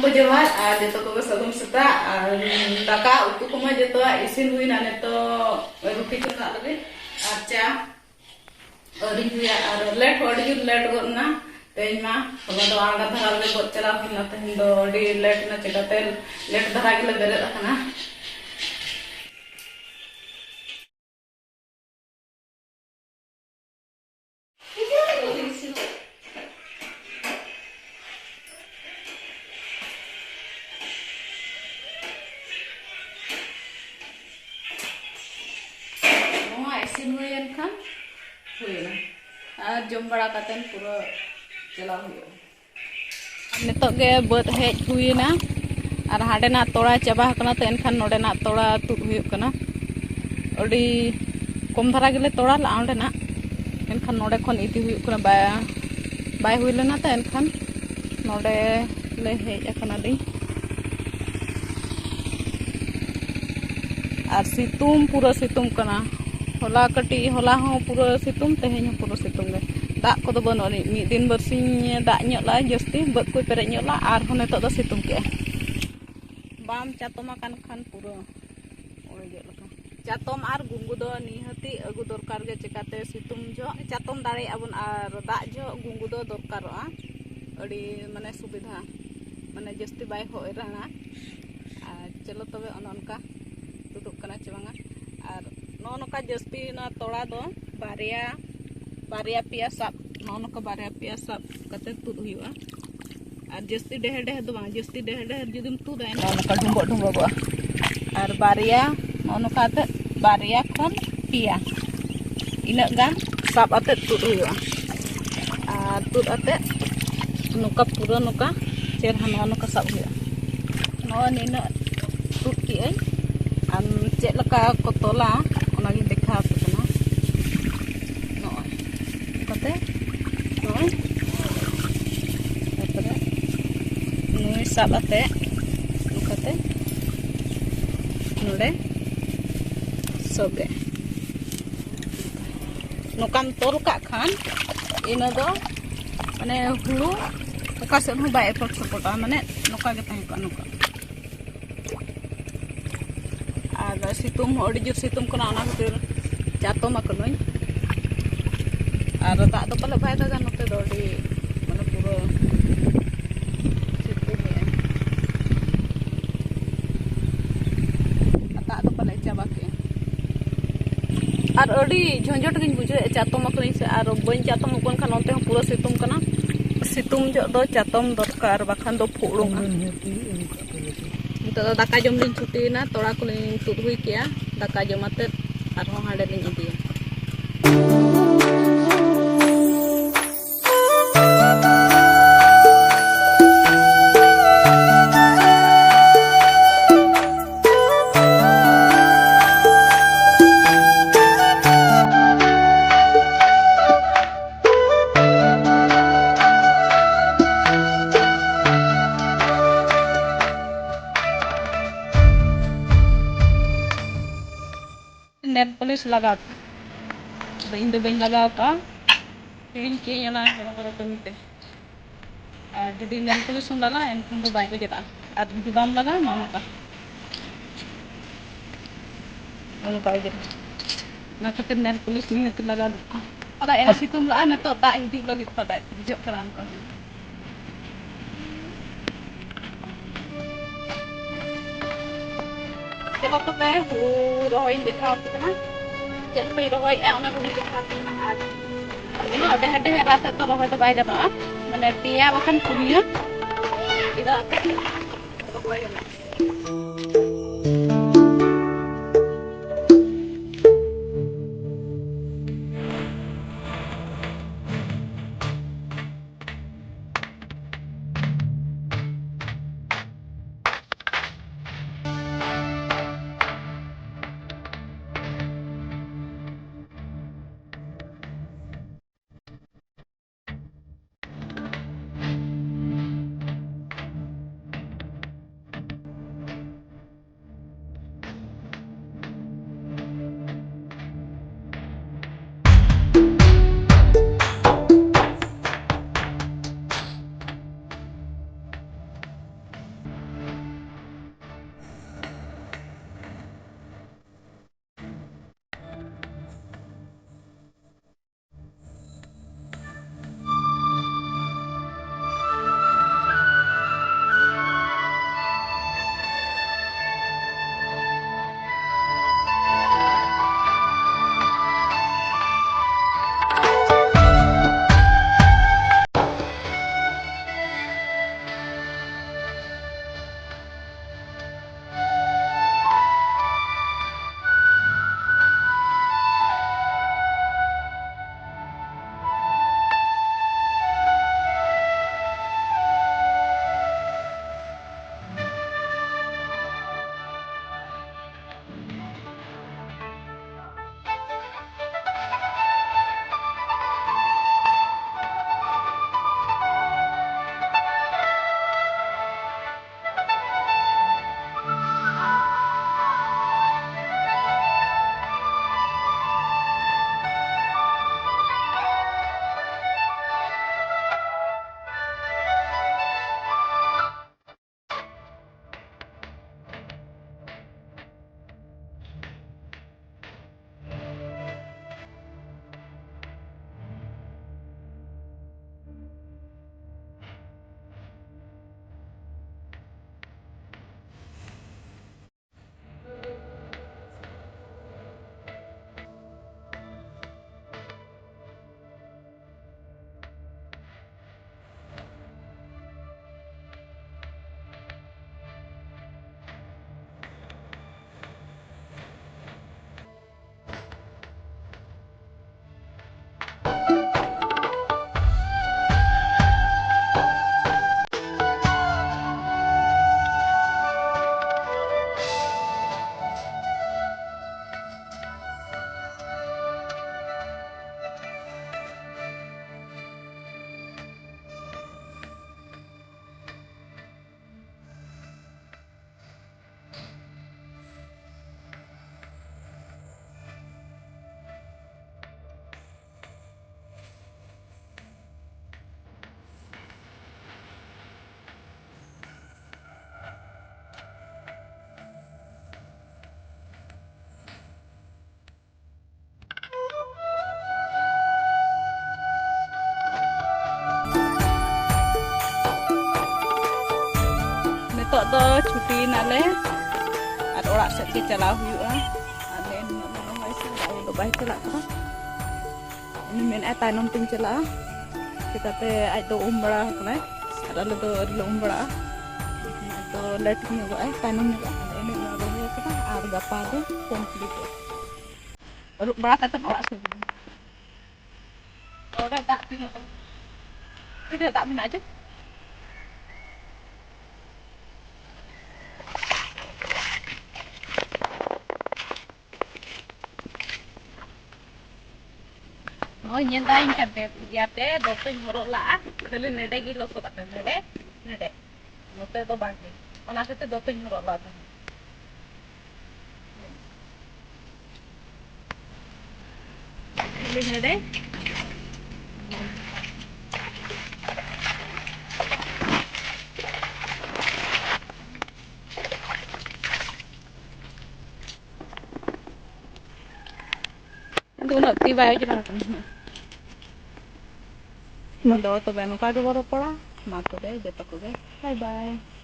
को जोहार और जो को सगुन सेता और दाका उतु को जो इसिन हुईना ने तो रुटी चंदा लगे और चा और हुआ और लेट लेट गोना तेज मा हम दो आंगा धरा ले बो चला हिना तेन दो लेट ना चकाते लेट धरा के बेरे रखना जम बड़ा कातेन पूरा चला हुआ नितो के बद हेज हुईना और हाडेना तोड़ा चाबा हकना तो एनखान नोडेना तोड़ा तुद हुयुग कना अडी कम धारा गेले तोड़ा ला ओंडेना एनखान नोडे खन इदी हुयुग कना बाय हुई लेना तो एनखान नोडे ले हेज अकना दी और सितुम पूरा सितुम कना होला कटी होला हो पूरा सितुम तेहें पूरा सितुम गे दाग को बनो मिद दिन बरसिंग दाग ñoला जस्ती बद को पेरे ñoला और हो नेतो दो सितुम के बाम चातोमा कान खान पूरा ओय जे लका चातोम और गुंगु दो निहती अगु दरकार गे चिकाते सितुम जो चातोम दाड़े अबन और दाग जो गुंगु दो दरकारोआ अड़ी माने सुविधा माने जस्ती बाय होय रहना चलो तबे अनका तुदुक कना चबांगा और नोनका जस्ती ना तोड़ा दो बारिया पिया सब नोनका बारिया पिया सब कते तुद हुआ और जस्ती डेह दो बांग जस्ती डेह जुदिम तुदा नोनका ढुंबो और बारिया नोनका ते बारिया खन पिया इना गान सब अते तुद हुआ और तुद अते नोका पूरा नोका चेरहा नोनका सब हुआ नो निना तुद की am cek leka ko tola ona gi dekha pena no kate no tapore nui sabate kate node sobe nokam tol ka khan ina do mane hulu oka sen ho bai epot sapota mane noka ge tahe ka noka और सितुम अड़ी जोर सितुम कना ओना खातिर चातोम अकनोय और दाग दो पले भाई दागा नते दो अड़ी माने पूरा सितुम है दाग दो पले चाबा के और अड़ी झंझट गिन बुझे चातोम अकनोय से और बन चातोम कोन खान ओते पूरा सितुम कना सितुम जो दो चातोम दरकार बाखान दो फोड़ोंगा तो दाका जम दिन छुटीना तोड़ा को तुद हुई किया दाका जमाते और हाड़े लिंग इदिया नेल पॉलिश लगा इन दो बन लगाव का इन के yana बराबर कमीते और जदी नेल पॉलिश लगा एनखन दो बाय को जता और जदी बाम लगा नोनका जे ना खातिर नेल पॉलिश नि हत लगा अदा एना सितुम ला न तो दा इदी लगी पदा जो करान को चलो तो मैं रोहय दिखा ना चल पे रोहय ओना को दिखा आज ini udah ada rasa tuh rohoy tuh bayar apa mana dia makan punya tidak rohoy nito do cuti nale ar orak set ke chala huyuga ale no mai sa do bai chala ka ini men tanom tin chala kita te ai do umbra kana ada le do umbra do let ni go ai tanom ni ini no rohoya ka ar gapa do complete baru berat tetap orak sih udah tak pina tidak tak pina aja oh nyentain kan te ya te dokter ngorok lah kali nede gilo ko tak nede note to bagi ona te dokter ngorok lah kali nede itu nak tiba aja lah Mando tobe no kado boro pora, mato be, jeta ko be. Bye bye.